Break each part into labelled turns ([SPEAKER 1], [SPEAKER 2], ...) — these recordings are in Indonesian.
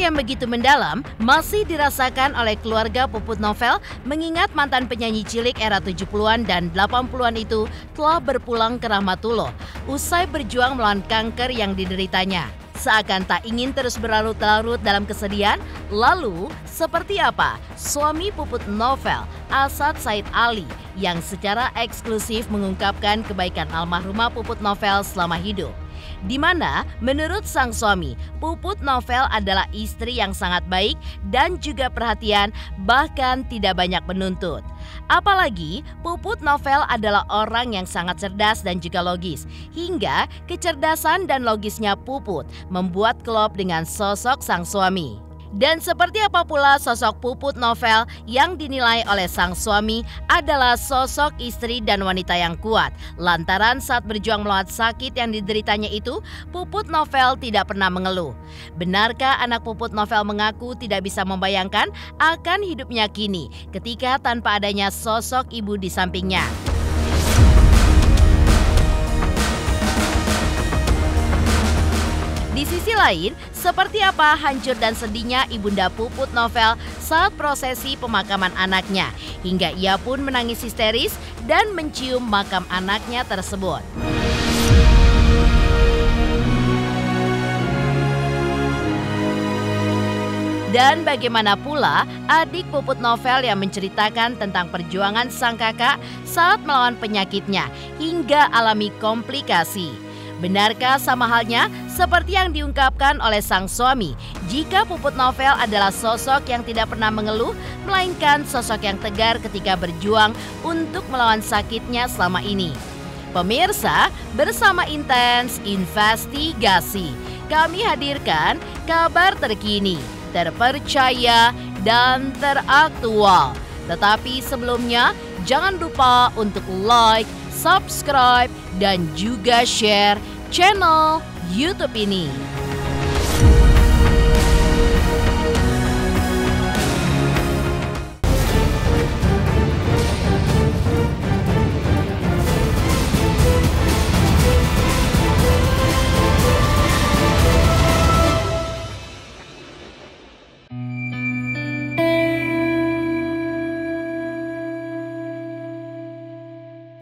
[SPEAKER 1] yang begitu mendalam masih dirasakan oleh keluarga Puput Novel mengingat mantan penyanyi cilik era 70-an dan 80-an itu telah berpulang ke Rahmatullah usai berjuang melawan kanker yang dideritanya. Seakan tak ingin terus berlarut-larut dalam kesedihan, lalu seperti apa suami Puput Novel, Asad Said Ali, yang secara eksklusif mengungkapkan kebaikan almarhumah Puput Novel selama hidup? Di mana menurut sang suami, Puput Novel adalah istri yang sangat baik dan juga perhatian, bahkan tidak banyak menuntut. Apalagi Puput Novel adalah orang yang sangat cerdas dan juga logis, hingga kecerdasan dan logisnya Puput membuat klop dengan sosok sang suami. Dan seperti apa pula sosok Puput Novel yang dinilai oleh sang suami adalah sosok istri dan wanita yang kuat. Lantaran saat berjuang melawan sakit yang dideritanya itu, Puput Novel tidak pernah mengeluh. Benarkah anak Puput Novel mengaku tidak bisa membayangkan akan hidupnya kini ketika tanpa adanya sosok ibu di sampingnya? Di sisi lain, seperti apa hancur dan sedihnya Ibunda Puput Novel saat prosesi pemakaman anaknya, hingga ia pun menangis histeris dan mencium makam anaknya tersebut. Dan bagaimana pula adik Puput Novel yang menceritakan tentang perjuangan sang kakak saat melawan penyakitnya hingga alami komplikasi. Benarkah sama halnya seperti yang diungkapkan oleh sang suami jika Puput Novel adalah sosok yang tidak pernah mengeluh, melainkan sosok yang tegar ketika berjuang untuk melawan sakitnya selama ini? Pemirsa, bersama Intens Investigasi, kami hadirkan kabar terkini, terpercaya, dan teraktual. Tetapi sebelumnya, jangan lupa untuk like, subscribe, dan juga share channel YouTube ini.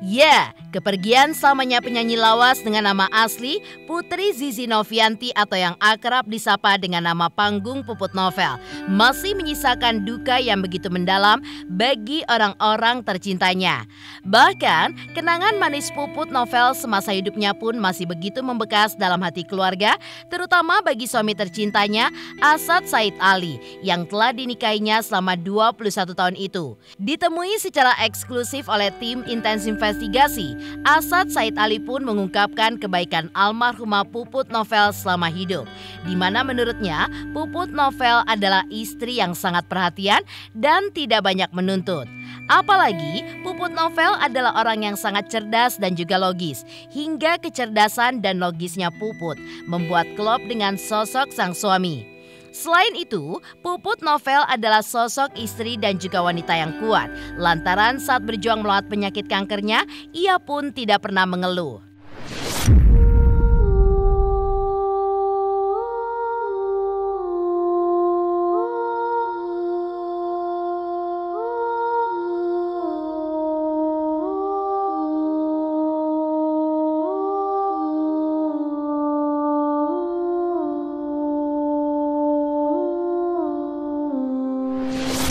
[SPEAKER 1] Ya, kepergian selamanya penyanyi lawas dengan nama asli Putri Zizi Novianti atau yang akrab disapa dengan nama panggung Puput Novel masih menyisakan duka yang begitu mendalam bagi orang-orang tercintanya. Bahkan, kenangan manis Puput Novel semasa hidupnya pun masih begitu membekas dalam hati keluarga, terutama bagi suami tercintanya, Asad Said Ali, yang telah dinikahinya selama 21 tahun itu. Ditemui secara eksklusif oleh tim Intens Investigasi, Asad Said Ali pun mengungkapkan kebaikan almarhumah Puput Novel selama hidup, di mana menurutnya Puput Novel adalah istri yang sangat perhatian dan tidak banyak menuntut. Apalagi Puput Novel adalah orang yang sangat cerdas dan juga logis, hingga kecerdasan dan logisnya Puput membuat klop dengan sosok sang suami. Selain itu, Puput Novel adalah sosok istri dan juga wanita yang kuat. Lantaran saat berjuang melawan penyakit kankernya, ia pun tidak pernah mengeluh.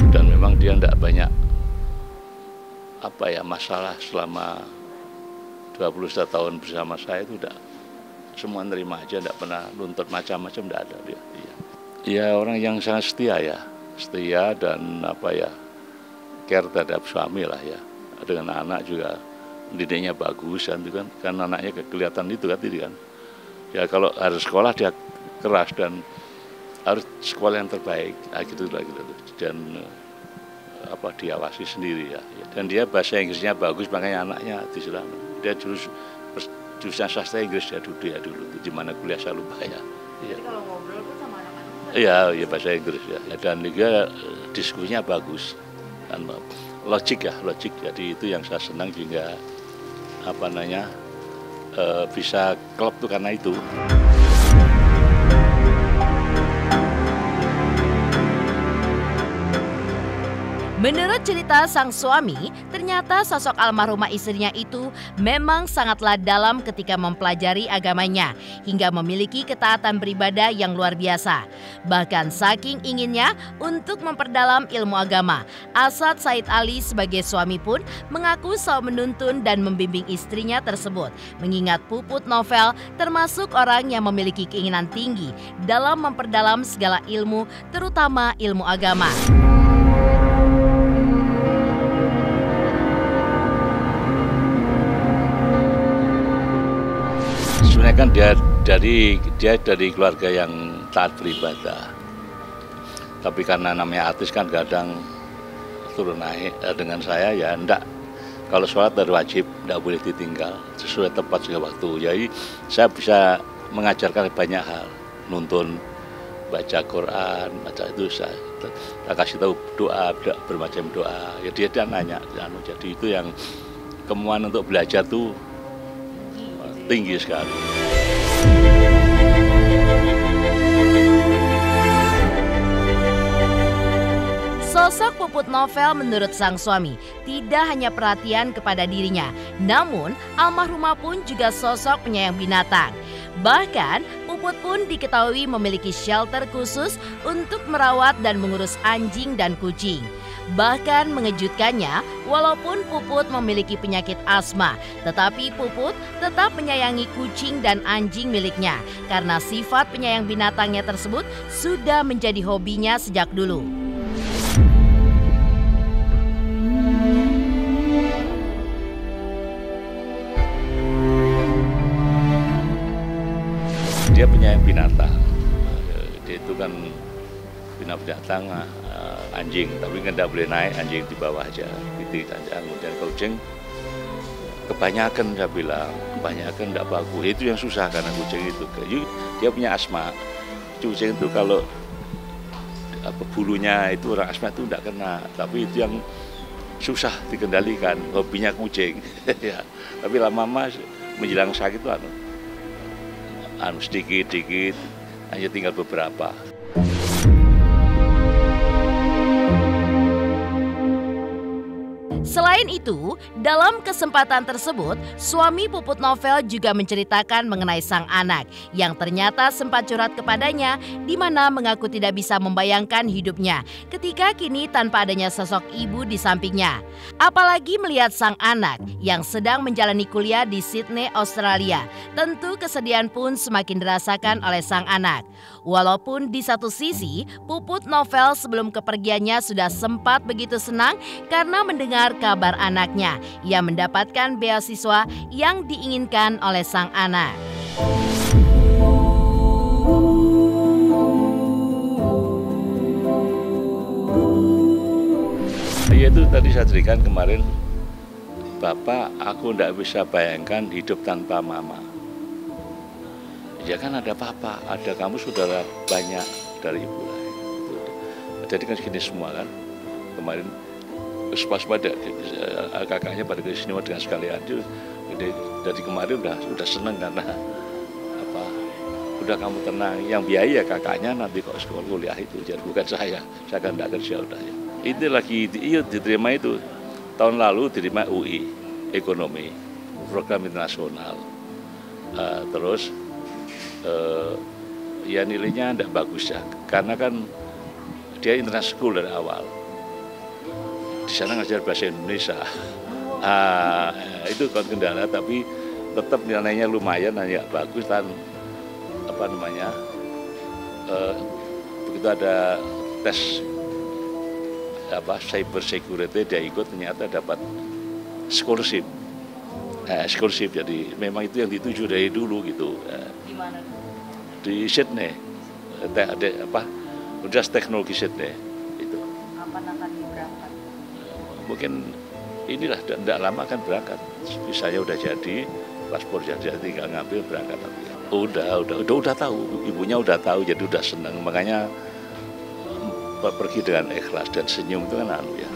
[SPEAKER 2] Dan memang dia tidak banyak masalah selama 21 tahun bersama saya itu udah semua nerima aja, tidak pernah nuntut macam-macam, tidak ada dia. Ya orang yang sangat setia dan care terhadap suami lah ya. Dengan anak juga didiknya bagus kan anaknya kelihatan itu kan. Ya kalau harus sekolah dia keras dan harus sekolah yang terbaik, gitu. Dan diawasi sendiri ya. Dan dia bahasa Inggrisnya bagus, makanya anaknya disuruh. Dia jurusan sastra Inggris ya dulu. Di mana kuliah saya lupa ya.
[SPEAKER 1] Jadi kalau ngobrol pun sama anak-anak?
[SPEAKER 2] Iya bahasa Inggris ya. Dan juga diskusinya bagus. Dan logik. Jadi itu yang saya senang juga bisa klop tuh karena itu.
[SPEAKER 1] Menurut cerita sang suami, ternyata sosok almarhumah istrinya itu memang sangatlah dalam ketika mempelajari agamanya hingga memiliki ketaatan beribadah yang luar biasa. Bahkan saking inginnya untuk memperdalam ilmu agama, Asad Said Ali sebagai suami pun mengaku selalu menuntun dan membimbing istrinya tersebut. Mengingat Puput Novel termasuk orang yang memiliki keinginan tinggi dalam memperdalam segala ilmu, terutama ilmu agama.
[SPEAKER 2] Sebenarnya kan dia dari keluarga yang taat beribadah. Tapi karena namanya artis kan kadang turun naik dengan saya ya enggak. Kalau sholat dari wajib enggak boleh ditinggal sesuai tepat segala waktu. Jadi saya bisa mengajarkan banyak hal, nuntun baca Quran, baca itu saya kasih tahu doa bermacam doa. Ya dia nanya, jadi itu yang kemauan untuk belajar tuh tinggi sekali.
[SPEAKER 1] Sosok Puput Novel menurut sang suami tidak hanya perhatian kepada dirinya, namun almarhumah pun juga sosok penyayang binatang. Bahkan Puput pun diketahui memiliki shelter khusus untuk merawat dan mengurus anjing dan kucing. Bahkan mengejutkannya, walaupun Puput memiliki penyakit asma, tetapi Puput tetap menyayangi kucing dan anjing miliknya karena sifat penyayang binatangnya tersebut sudah menjadi hobinya sejak dulu.
[SPEAKER 2] Dia penyayang binatang, dia itu kan binatang anjing, tapi kan tidak boleh naik, anjing di bawah aja, gitu aja. Kemudian kucing, kebanyakan saya bilang, kebanyakan tidak bagus. Itu yang susah karena kucing itu, dia punya asma. Kucing itu kalau bulunya itu orang asma itu tidak kena, tapi itu yang susah dikendalikan, hobinya kucing. Ya, tapi lama-lama menjelang sakit itu sedikit-sedikit, hanya tinggal beberapa.
[SPEAKER 1] Selain itu, dalam kesempatan tersebut, suami Puput Novel juga menceritakan mengenai sang anak yang ternyata sempat curhat kepadanya di mana mengaku tidak bisa membayangkan hidupnya ketika kini tanpa adanya sosok ibu di sampingnya. Apalagi melihat sang anak yang sedang menjalani kuliah di Sydney, Australia. Tentu kesedihan pun semakin dirasakan oleh sang anak. Walaupun di satu sisi, Puput Novel sebelum kepergiannya sudah sempat begitu senang karena mendengar kabar anaknya yang mendapatkan beasiswa yang diinginkan oleh sang anak.
[SPEAKER 2] Ya itu tadi saya ceritakan kemarin, Bapak, aku tidak bisa bayangkan hidup tanpa Mama. Ya kan ada Papa, ada kamu saudara banyak dari Ibu lah. Jadi kan segini semua kan, kemarin pas pada kakaknya pada ke sini dengan sekalian. Jadi dari kemarin udah seneng karena apa? Udah kamu tenang. Yang biaya kakaknya nanti kok sekolah kuliah itu, jadi bukan saya kan tidak kerja udah ya. Itu lagi diterima itu tahun lalu diterima UI ekonomi program internasional. Terus ya nilainya tidak bagus ya, karena kan dia international school dari awal. Di sana ngajar bahasa Indonesia. Itu kan kendala, tapi tetap nilainya lumayan, hanya bagus dan apa namanya, begitu ada tes cyber security dia ikut, ternyata dapat scholarship. Scholarship, jadi memang itu yang dituju dari dulu gitu.
[SPEAKER 1] Di mana?
[SPEAKER 2] Di Sydney, Universitas Teknologi Sydney itu.
[SPEAKER 1] Kapan akan berangkat?
[SPEAKER 2] Mungkin inilah tidak lama akan berangkat. Visanya udah jadi, paspor jadi, tinggal ngambil berangkat nanti. Udah tahu, ibunya udah tahu, jadi udah senang. Makanya pergi dengan ikhlas dan senyum itu kan ya.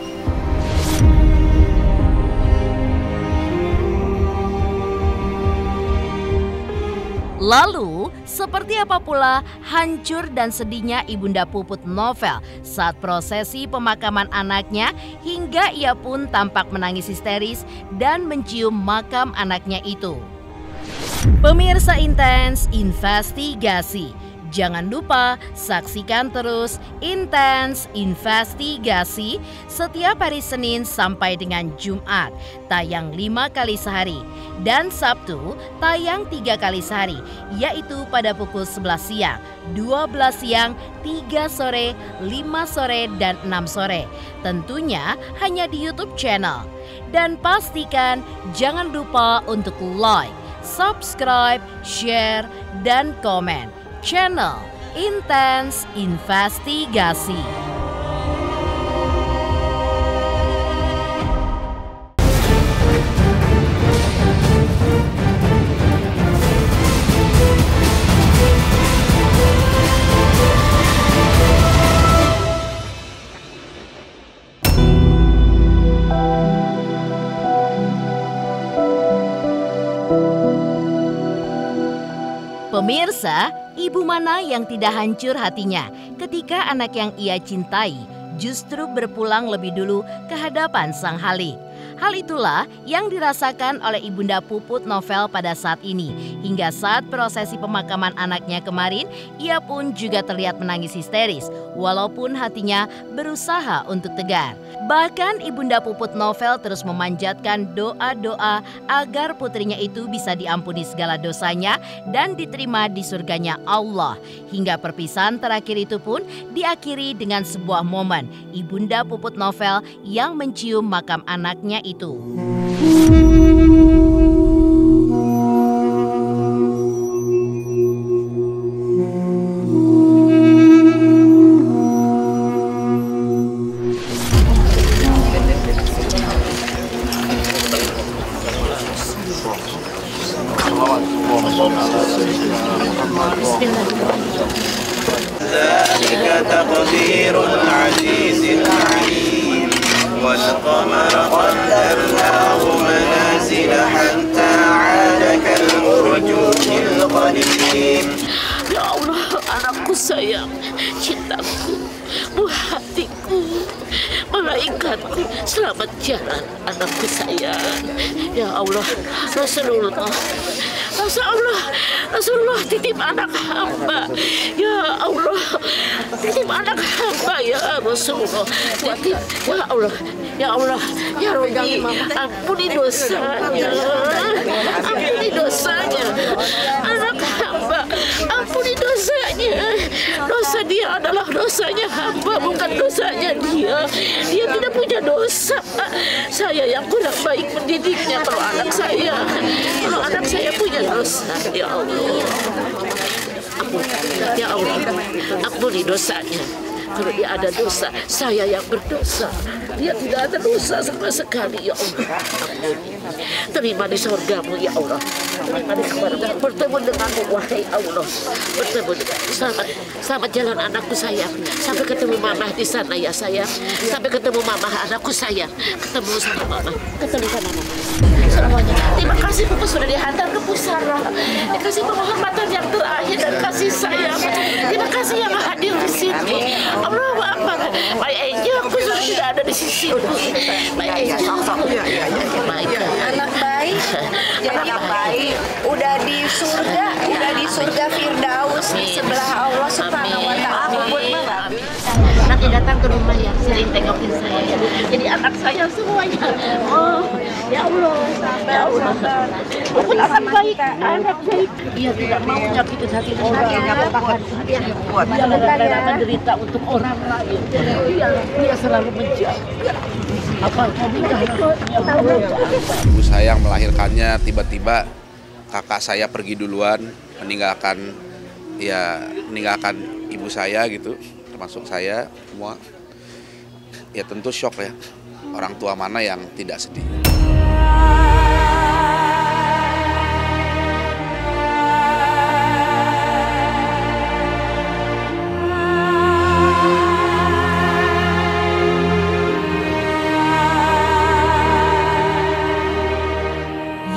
[SPEAKER 1] Lalu, Seperti apa pula hancur dan sedihnya Ibunda Puput Novel saat prosesi pemakaman anaknya hingga ia pun tampak menangis histeris dan mencium makam anaknya itu. Pemirsa Intens Investigasi, jangan lupa saksikan terus Intens Investigasi setiap hari Senin sampai dengan Jumat, tayang 5 kali sehari, dan Sabtu tayang 3 kali sehari, yaitu pada pukul 11 siang, 12 siang, 3 sore, 5 sore, dan 6 sore. Tentunya hanya di YouTube channel. Dan pastikan jangan lupa untuk like, subscribe, share, dan komen channel Intens Investigasi. Pemirsa, ibu mana yang tidak hancur hatinya ketika anak yang ia cintai justru berpulang lebih dulu ke hadapan Sang Halik? Hal itulah yang dirasakan oleh Ibunda Puput Novel pada saat ini. Hingga saat prosesi pemakaman anaknya kemarin, ia pun juga terlihat menangis histeris, walaupun hatinya berusaha untuk tegar. Bahkan Ibunda Puput Novel terus memanjatkan doa-doa agar putrinya itu bisa diampuni segala dosanya dan diterima di surganya Allah. Hingga perpisahan terakhir itu pun diakhiri dengan sebuah momen Ibunda Puput Novel yang mencium makam anaknya itu.
[SPEAKER 3] ذلك تقدير العزيز العليم والقمر قدرناه منازل حتى عاد كالأرجون القديم.
[SPEAKER 4] Ya Allah, anakku sayang, cintaku, buah hatiku, malaikatku, selamat jalan anakku sayang. Ya Allah, Rasulullah titip anak hamba. Ya Allah, titip anak hamba ya Rasulullah. Titip, ya Allah, ya Rabbi, ampuni dosanya, ampuni dosanya. Anak hamba, ampuni dosanya. Dosa dia adalah dosanya hamba, bukan dosanya dia. Dia tidak punya dosa. Saya yang kurang baik mendidiknya. Kalau anak saya punya dosa, ya Allah, ya Allah, ampuni dosanya. Kalau dia ada dosa, saya yang berdosa. Dia tidak ada dosa sama sekali, ya Allah. Terima di surgamu, ya Allah. Terima di surgamu. Bertemu denganmu, wahai Allah. Bertemu dengan selamat jalan anakku sayang. Sampai ketemu mama di sana ya sayang. Sampai ketemu mama anakku sayang. Ketemu sama mama. Ketemu sama mama. Semuanya. Terima kasih Puput sudah dihantar ke pusara. Dikasih penghormatan yang terakhir dan kasih sayang. Terima kasih yang hadir di sini. Allah Akbar. My angel sudah tidak ada di sisi. My angel.
[SPEAKER 5] Anak baik, jadi anak baik. Udah di surga Firdaus di sebelah Allah Subhanahu wa Ta'ala.
[SPEAKER 4] Nanti datang ke rumah ya, sering tengokin saya ya. Jadi anak saya semuanya. Oh, ya Allah, ya Allah. Puput anak baik, anak baik. Ia tidak mau menyakiti hati orang. Dia rela menderita untuk orang lain. Dia selalu menjaga.
[SPEAKER 6] Ibu saya yang melahirkannya, tiba-tiba kakak saya pergi duluan, meninggalkan ibu saya gitu, termasuk saya semua. Ya tentu shock ya, orang tua mana yang tidak sedih.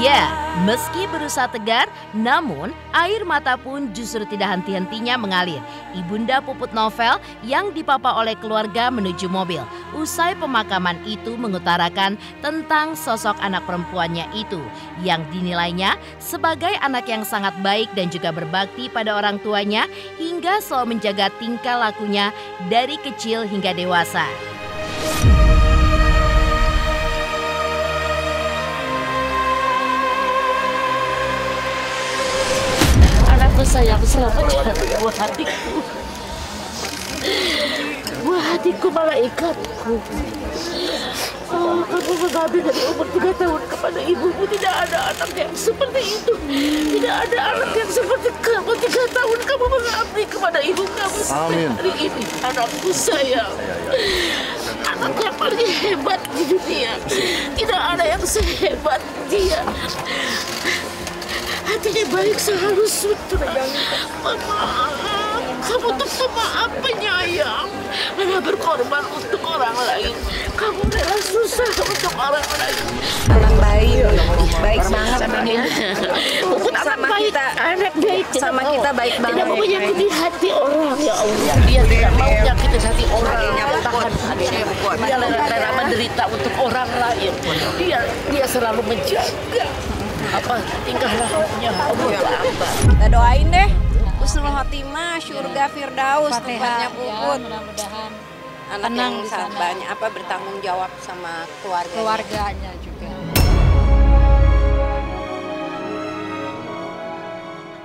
[SPEAKER 1] Ya, meski Meski berusaha tegar, namun air mata pun justru tidak henti-hentinya mengalir. Ibunda Puput Novel yang dipapa oleh keluarga menuju mobil. Usai pemakaman itu mengutarakan tentang sosok anak perempuannya itu yang dinilainya sebagai anak yang sangat baik dan juga berbakti pada orang tuanya hingga selalu menjaga tingkah lakunya dari kecil hingga dewasa.
[SPEAKER 4] Sayang selamat jalan buah hatiku, buah hatiku, malaikatku. Oh, kamu mengabdi dari umur 3 tahun kepada ibumu. Tidak ada anak yang seperti itu. Tidak ada anak yang seperti kamu. 3 tahun kamu mengabdi kepada ibu kamu. Sampai hari ini anakku sayang, anak yang paling hebat di dunia. Tidak ada yang sehebat dia. Hatinya baik, selalu sutra. Pemaaf, kamu tuh pemaaf, penyayang. Rela berkorban untuk orang lain. Kamu rela susah untuk orang lain.
[SPEAKER 5] Anak baik, baik banget sama dia.
[SPEAKER 4] Bukan anak baik, anak baik.
[SPEAKER 5] Sama kita baik banget.
[SPEAKER 4] Tidak mau menyakiti hati orang, ya Allah. Dia tidak mau menyakiti hati orang. Dia rela menderita untuk orang lain. Dia selalu menjaga tingkah lakunya.
[SPEAKER 5] Kita doain deh husnul khotimah, syurga firdaus tempatnya Puput.
[SPEAKER 7] Mudah-mudahan
[SPEAKER 5] Anak yang banyak bertanggung jawab sama
[SPEAKER 7] keluarganya juga.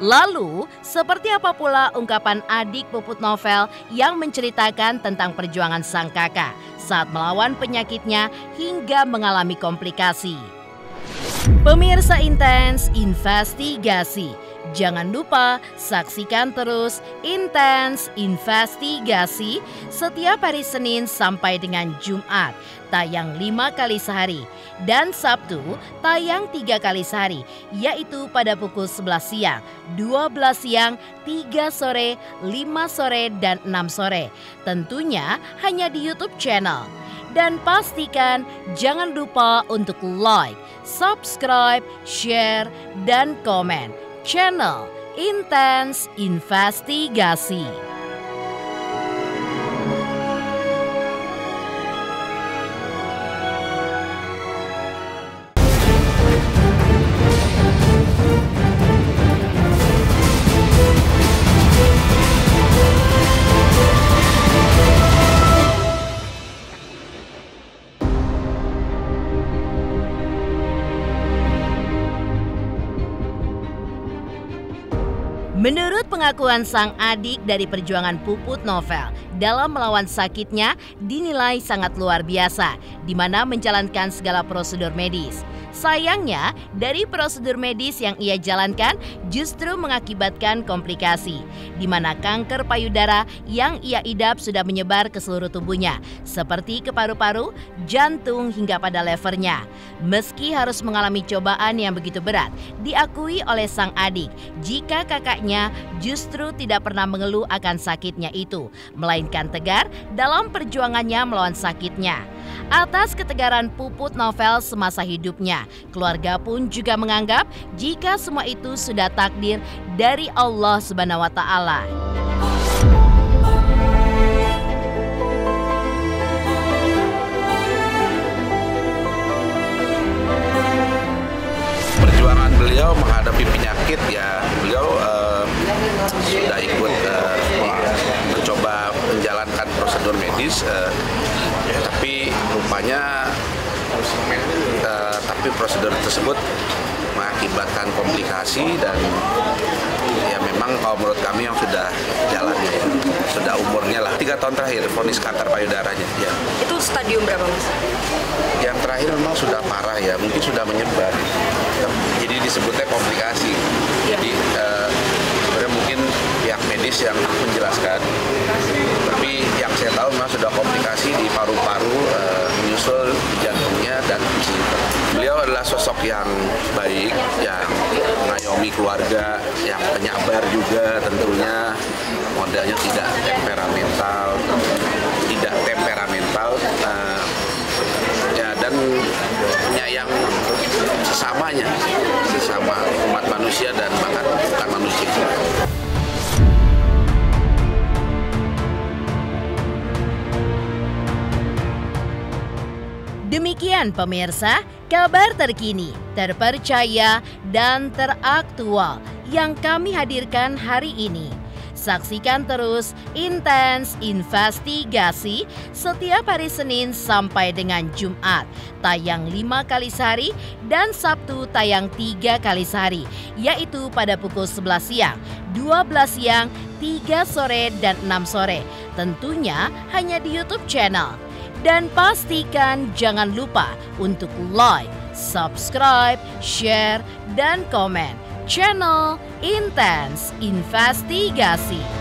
[SPEAKER 1] Lalu, seperti apa pula ungkapan adik Puput Novel yang menceritakan tentang perjuangan sang kakak saat melawan penyakitnya hingga mengalami komplikasi. Pemirsa Intens Investigasi, jangan lupa saksikan terus Intens Investigasi setiap hari Senin sampai dengan Jumat, tayang 5 kali sehari, dan Sabtu tayang 3 kali sehari, yaitu pada pukul 11 siang, 12 siang, 3 sore, 5 sore, dan 6 sore. Tentunya hanya di YouTube channel. Dan pastikan jangan lupa untuk like, subscribe, share, dan komen channel Intens Investigasi. Menurut pengakuan sang adik dari perjuangan Puput Novel dalam melawan sakitnya dinilai sangat luar biasa, di mana menjalankan segala prosedur medis. Sayangnya, dari prosedur medis yang ia jalankan justru mengakibatkan komplikasi, di mana kanker payudara yang ia idap sudah menyebar ke seluruh tubuhnya, seperti ke paru-paru, jantung, hingga pada levernya. Meski harus mengalami cobaan yang begitu berat, diakui oleh sang adik, jika kakaknya justru tidak pernah mengeluh akan sakitnya itu, melainkan tegar dalam perjuangannya melawan sakitnya. Atas ketegaran Puput Novel semasa hidupnya, keluarga pun juga menganggap jika semua itu sudah takdir dari Allah Subhanahu wa Ta'ala.
[SPEAKER 6] Perjuangan beliau menghadapi penyakit, ya beliau sudah ikut mencoba menjalankan prosedur medis, tapi rupanya prosedur tersebut mengakibatkan komplikasi, dan ya memang kalau menurut kami yang sudah jalannya, sudah umurnya lah 3 tahun terakhir vonis kanker payudaranya. Ya.
[SPEAKER 5] Itu stadium berapa, Mas?
[SPEAKER 6] Yang terakhir memang sudah parah, ya mungkin sudah menyebar, jadi disebutnya komplikasi. Jadi sebenarnya mungkin pihak medis yang menjelaskan, tapi yang saya tahu memang sudah komplikasi di paru-paru, menyusul jantungnya dan liver. Beliau adalah sosok yang baik, yang mengayomi keluarga, yang penyabar juga tentunya, modelnya tidak temperamental, ya, dan menyayang sesamanya, sesama umat manusia dan bahkan bukan manusia.
[SPEAKER 1] Demikian pemirsa, kabar terkini, terpercaya, dan teraktual yang kami hadirkan hari ini. Saksikan terus Intens Investigasi setiap hari Senin sampai dengan Jumat, tayang 5 kali sehari dan Sabtu tayang 3 kali sehari, yaitu pada pukul 11 siang, 12 siang, 3 sore, dan 6 sore. Tentunya hanya di YouTube channel. Dan pastikan jangan lupa untuk like, subscribe, share, dan komen channel Intens Investigasi.